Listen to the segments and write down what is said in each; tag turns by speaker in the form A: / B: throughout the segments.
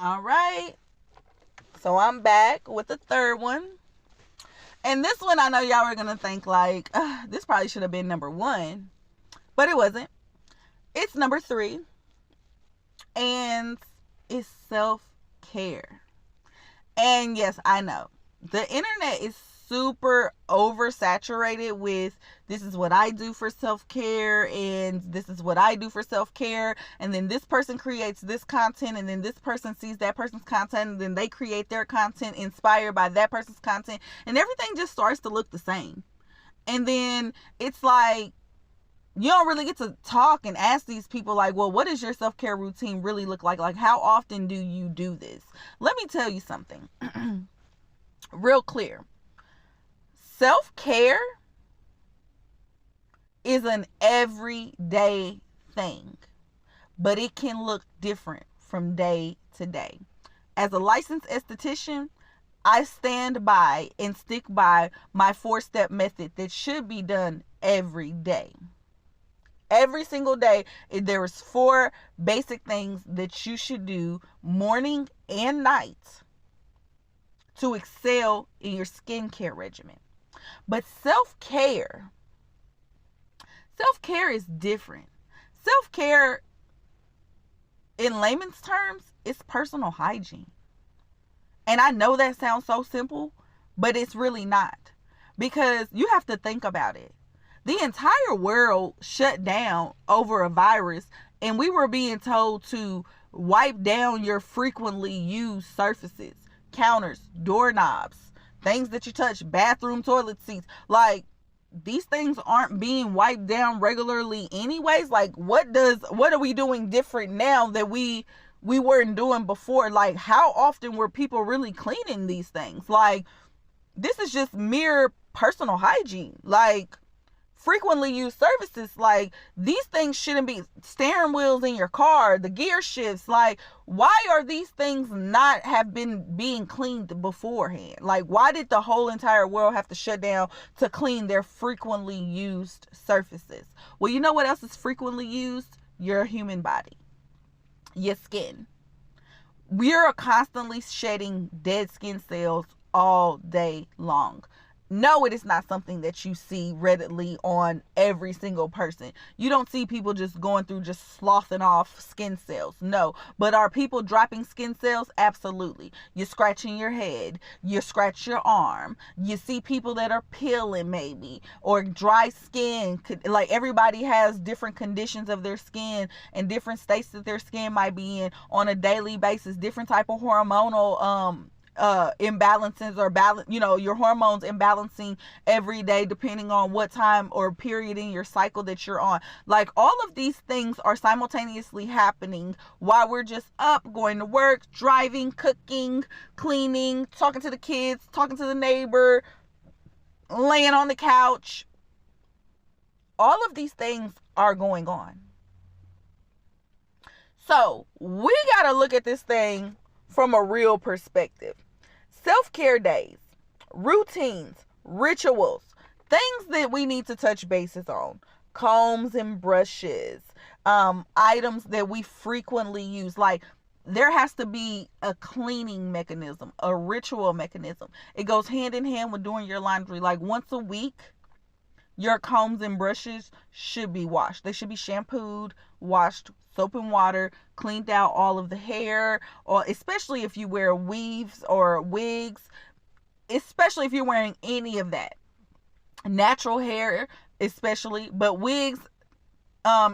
A: All right. So I'm back with the third one. And this one, I know y'all were going to think like, this probably should have been number one. But it wasn't. It's number three. And it's self-care. And yes, I know. The internet is super oversaturated with this is what I do for self-care and this is what I do for self-care, and then this person creates this content and then this person sees that person's content and then they create their content inspired by that person's content, and everything just starts to look the same. And then it's like you don't really get to talk and ask these people like, well, what does your self-care routine really look like? Like, how often do you do this? Let me tell you something real clear. Self-care is an everyday thing, but it can look different from day to day. As a licensed esthetician, I stand by and stick by my 4-step method that should be done every day. Every single day, there is 4 basic things that you should do morning and night to excel in your skincare regimen. But self-care is different. Self-care, in layman's terms, is personal hygiene. And I know that sounds so simple, but it's really not. Because you have to think about it. The entire world shut down over a virus, and we were being told to wipe down your frequently used surfaces, counters, doorknobs, things that you touch, bathroom toilet seats. Like, these things aren't being wiped down regularly anyways. Like, what are we doing different now that we weren't doing before? Like, how often were people really cleaning these things? Like, this is just mere personal hygiene. Like, frequently used services, like, these things shouldn't be steering wheels in your car, the gear shifts. Like, why are these things not have been being cleaned beforehand? Like, why did the whole entire world have to shut down to clean their frequently used surfaces? Well, you know what else is frequently used? Your human body, your skin. We are constantly shedding dead skin cells all day long. No, it is not something that you see readily on every single person. You don't see people just going through just sloughing off skin cells. No. But are people dropping skin cells? Absolutely. You're scratching your head. You scratch your arm. You see people that are peeling maybe, or dry skin. Like, everybody has different conditions of their skin and different states that their skin might be in on a daily basis. Different type of hormonal imbalances or balance, your hormones imbalancing every day depending on what time or period in your cycle that you're on. Like, all of these things are simultaneously happening while we're just up, going to work, driving, cooking, cleaning, talking to the kids, talking to the neighbor, laying on the couch. All of these things are going on. So we got to look at this thing from a real perspective. Self-care days, routines, rituals, things that we need to touch bases on, combs and brushes, items that we frequently use. Like, there has to be a cleaning mechanism, a ritual mechanism. It goes hand in hand with doing your laundry. Like, once a week, your combs and brushes should be washed. They should be shampooed, washed, soap and water, cleaned out all of the hair, or especially if you wear weaves or wigs, especially if you're wearing any of that. Natural hair, especially, but wigs,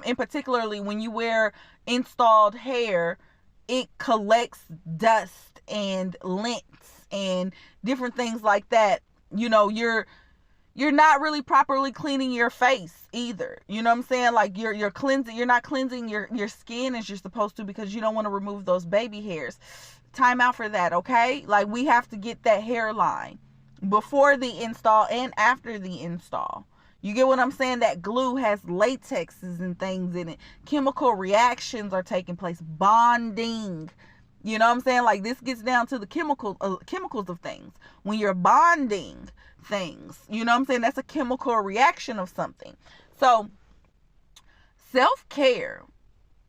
A: in particularly when you wear installed hair, it collects dust and lint and different things like that. You're not really properly cleaning your face either. You know what I'm saying? Like, you're cleansing, you're not cleansing your skin as you're supposed to, because you don't want to remove those baby hairs. Time out for that, okay? Like, we have to get that hairline before the install and after the install. You get what I'm saying? That glue has latexes and things in it. Chemical reactions are taking place. Bonding. You know what I'm saying? Like, this gets down to the chemicals of things. When you're bonding things, you know what I'm saying? That's a chemical reaction of something. So, self-care,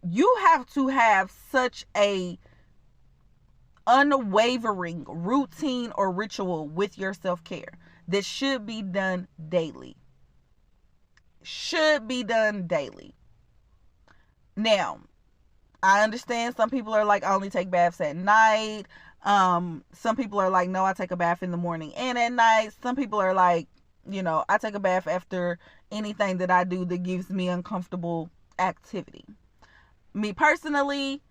A: you have to have such a unwavering routine or ritual with your self-care that should be done daily. Should be done daily. Now, I understand some people are like, I only take baths at night. Some people are like, no, I take a bath in the morning and at night. Some people are like, I take a bath after anything that I do that gives me uncomfortable activity. Me personally,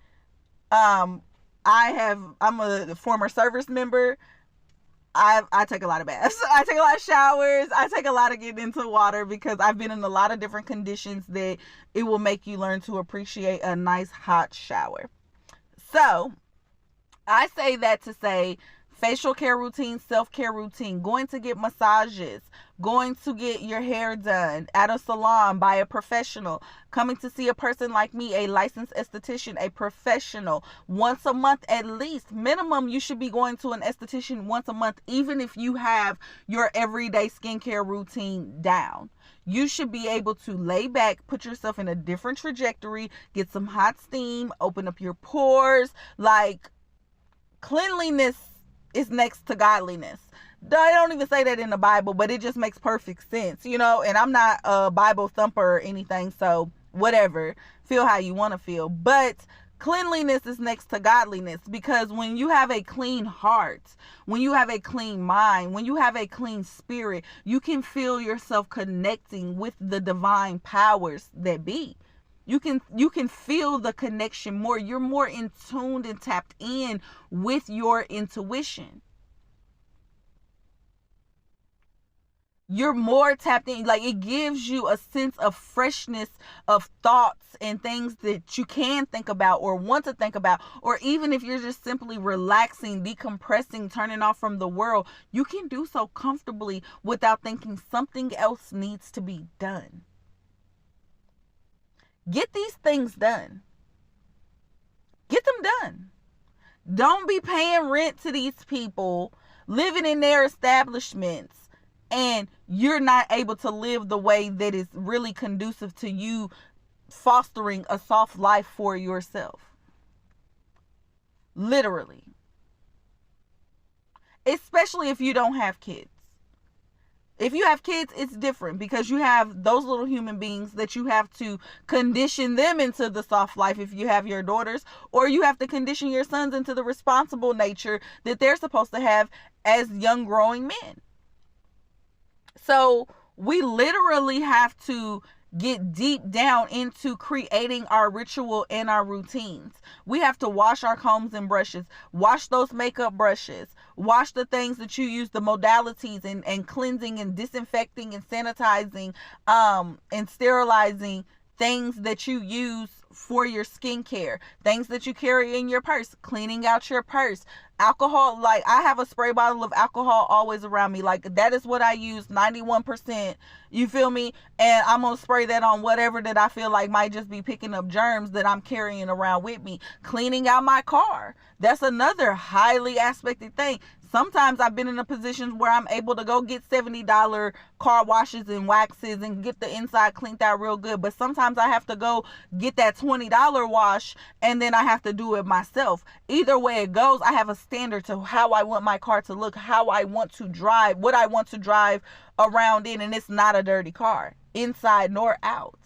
A: I'm a former service member. I take a lot of baths. I take a lot of showers. I take a lot of getting into water because I've been in a lot of different conditions that it will make you learn to appreciate a nice hot shower. So I say that to say facial care routine, self-care routine, going to get massages, going to get your hair done at a salon by a professional, coming to see a person like me, a licensed esthetician, a professional, once a month at least. Minimum, you should be going to an esthetician once a month, even if you have your everyday skincare routine down. You should be able to lay back, put yourself in a different trajectory, get some hot steam, open up your pores. Like, cleanliness is next to godliness. I don't even say that in the Bible, but it just makes perfect sense, and I'm not a Bible thumper or anything, so whatever, feel how you want to feel, but cleanliness is next to godliness, because when you have a clean heart, when you have a clean mind, when you have a clean spirit, you can feel yourself connecting with the divine powers that be. You can feel the connection more. You're more in tuned and tapped in with your intuition. You're more tapped in. Like, it gives you a sense of freshness of thoughts and things that you can think about or want to think about. Or even if you're just simply relaxing, decompressing, turning off from the world, you can do so comfortably without thinking something else needs to be done. Get these things done. Get them done. Don't be paying rent to these people, living in their establishments, and you're not able to live the way that is really conducive to you fostering a soft life for yourself. Literally. Especially if you don't have kids. If you have kids, it's different because you have those little human beings that you have to condition them into the soft life if you have your daughters, or you have to condition your sons into the responsible nature that they're supposed to have as young growing men. So we literally have to get deep down into creating our ritual and our routines. We have to wash our combs and brushes, wash those makeup brushes, wash the things that you use, the modalities and cleansing and disinfecting and sanitizing and sterilizing things that you use for your skincare, things that you carry in your purse, cleaning out your purse. Alcohol, like I have a spray bottle of alcohol always around me. Like that is what I use, 91%. You feel me? And I'm going to spray that on whatever that I feel like might just be picking up germs that I'm carrying around with me. Cleaning out my car. That's another highly aspected thing. Sometimes I've been in a position where I'm able to go get $70 car washes and waxes and get the inside cleaned out real good. But sometimes I have to go get that $20 wash and then I have to do it myself. Either way it goes, I have a standard to how I want my car to look, how I want to drive, what I want to drive around in, and it's not a dirty car, inside nor out.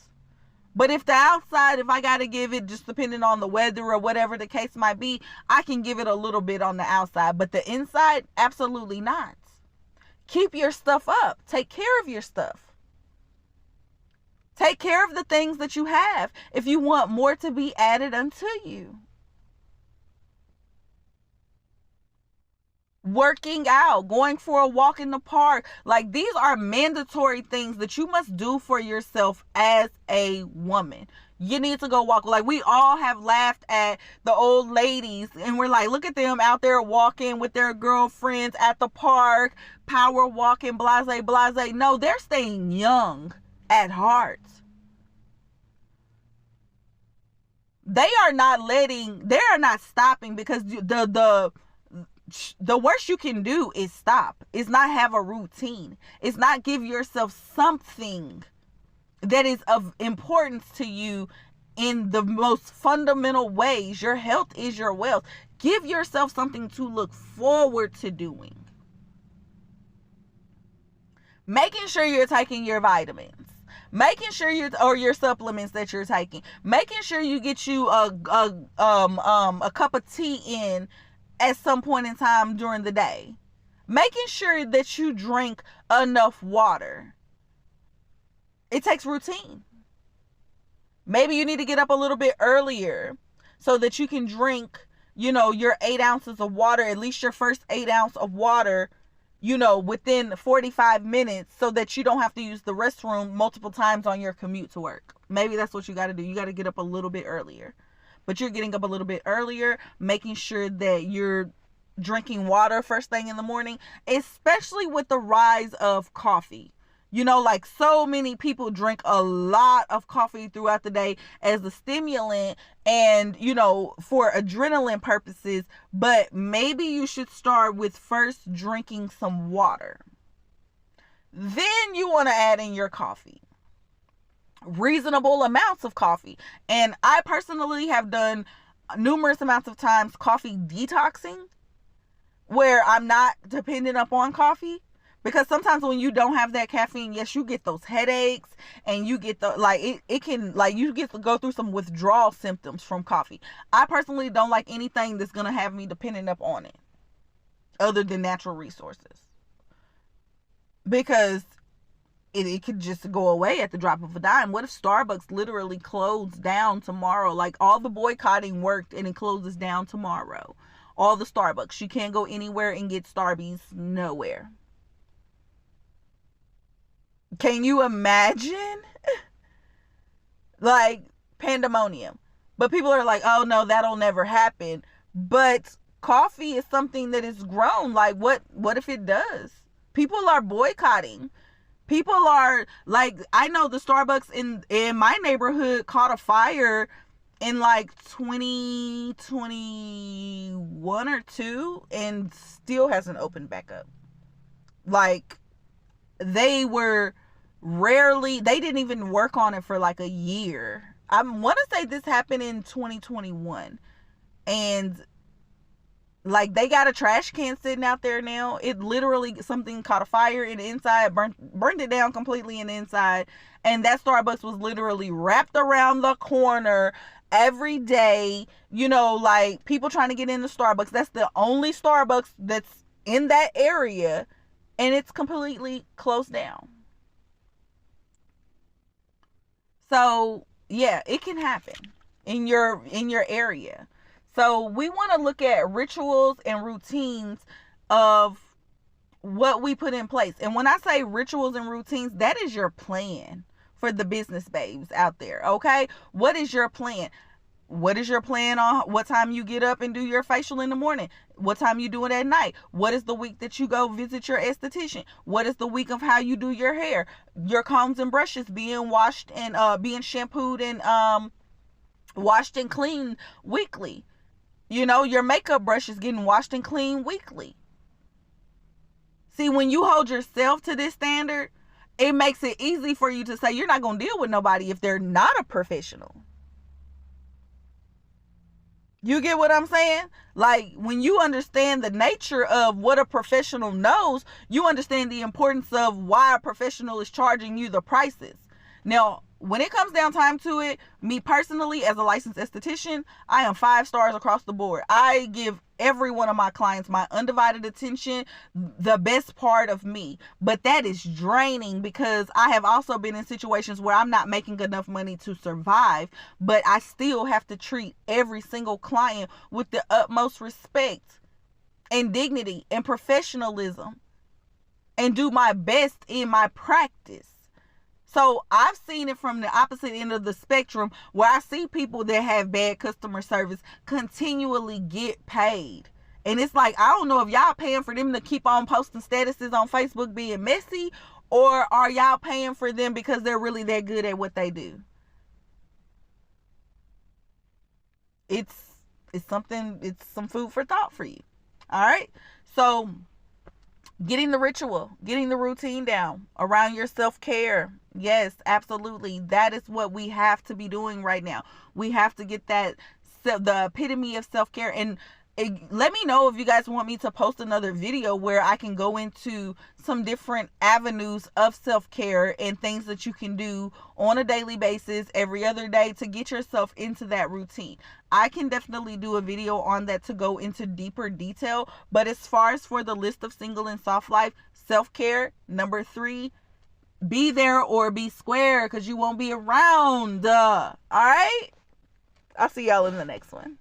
A: But if the outside, if I got to give it, just depending on the weather or whatever the case might be, I can give it a little bit on the outside. But the inside, absolutely not. Keep your stuff up. Take care of your stuff. Take care of the things that you have if you want more to be added unto you. Working out, going for a walk in the park. Like, these are mandatory things that you must do for yourself as a woman. You need to go walk. Like, we all have laughed at the old ladies and we're like, look at them out there walking with their girlfriends at the park, power walking, blase, blase. No, they're staying young at heart. They are not stopping, because the worst you can do is stop. Is not have a routine. It's not give yourself something that is of importance to you in the most fundamental ways. Your health is your wealth. Give yourself something to look forward to doing. Making sure you're taking your vitamins. Making sure your supplements that you're taking. Making sure you get you a cup of tea in at some point in time during the day. Making sure that you drink enough water. It takes routine. Maybe you need to get up a little bit earlier so that you can drink, your 8 ounces of water, at least your first 8 ounce of water, within 45 minutes, so that you don't have to use the restroom multiple times on your commute to work. Maybe that's what you got to do. You got to get up a little bit earlier. But you're getting up a little bit earlier, making sure that you're drinking water first thing in the morning, especially with the rise of coffee. Like so many people drink a lot of coffee throughout the day as a stimulant and, for adrenaline purposes. But maybe you should start with first drinking some water. Then you want to add in your coffee. Reasonable amounts of coffee. And I personally have done numerous amounts of times coffee detoxing, where I'm not dependent upon coffee. Because sometimes when you don't have that caffeine, yes, you get those headaches and you get it can, you get to go through some withdrawal symptoms from coffee. I personally don't like anything that's going to have me dependent up on it other than natural resources. Because it could just go away at the drop of a dime. What if Starbucks literally closed down tomorrow? Like all the boycotting worked and it closes down tomorrow. All the Starbucks. You can't go anywhere and get Starbies. Nowhere. Can you imagine? Like pandemonium. But people are like, oh no, that'll never happen. But coffee is something that is grown. Like what if it does? People are boycotting. People are like, I know the Starbucks in my neighborhood caught a fire in like 2021 or 2 and still hasn't opened back up. Like they didn't even work on it for like a year. I want to say this happened in 2021. And like they got a trash can sitting out there now. It literally, something caught a fire in the inside, burned it down completely in the inside. And that Starbucks was literally wrapped around the corner every day. Like people trying to get into Starbucks. That's the only Starbucks that's in that area. And it's completely closed down. So yeah, it can happen in your area. So we want to look at rituals and routines of what we put in place. And when I say rituals and routines, that is your plan for the business babes out there. Okay. What is your plan? What is your plan on what time you get up and do your facial in the morning? What time you do it at night? What is the week that you go visit your esthetician? What is the week of how you do your hair? Your combs and brushes being washed and being shampooed and washed and cleaned weekly. Your makeup brush is getting washed and cleaned weekly. See, when you hold yourself to this standard, it makes it easy for you to say you're not going to deal with nobody if they're not a professional. You get what I'm saying? Like when you understand the nature of what a professional knows, you understand the importance of why a professional is charging you the prices. Now, when it comes down time to it, me personally, as a licensed esthetician, I am 5 stars across the board. I give every one of my clients my undivided attention, the best part of me. But that is draining because I have also been in situations where I'm not making enough money to survive, but I still have to treat every single client with the utmost respect and dignity and professionalism and do my best in my practice. So I've seen it from the opposite end of the spectrum where I see people that have bad customer service continually get paid. And it's like, I don't know if y'all paying for them to keep on posting statuses on Facebook being messy, or are y'all paying for them because they're really that good at what they do? It's some food for thought for you. All right. So Getting the ritual, getting the routine down around your self-care. Yes, absolutely. That is what we have to be doing right now. We have to get that, the epitome of self-care. And let me know if you guys want me to post another video where I can go into some different avenues of self-care and things that you can do on a daily basis, every other day, to get yourself into that routine. I can definitely do a video on that to go into deeper detail. But as far as for the list of single and soft life, self-care, number 3, be there or be square, because you won't be around. All right? I'll see y'all in the next one.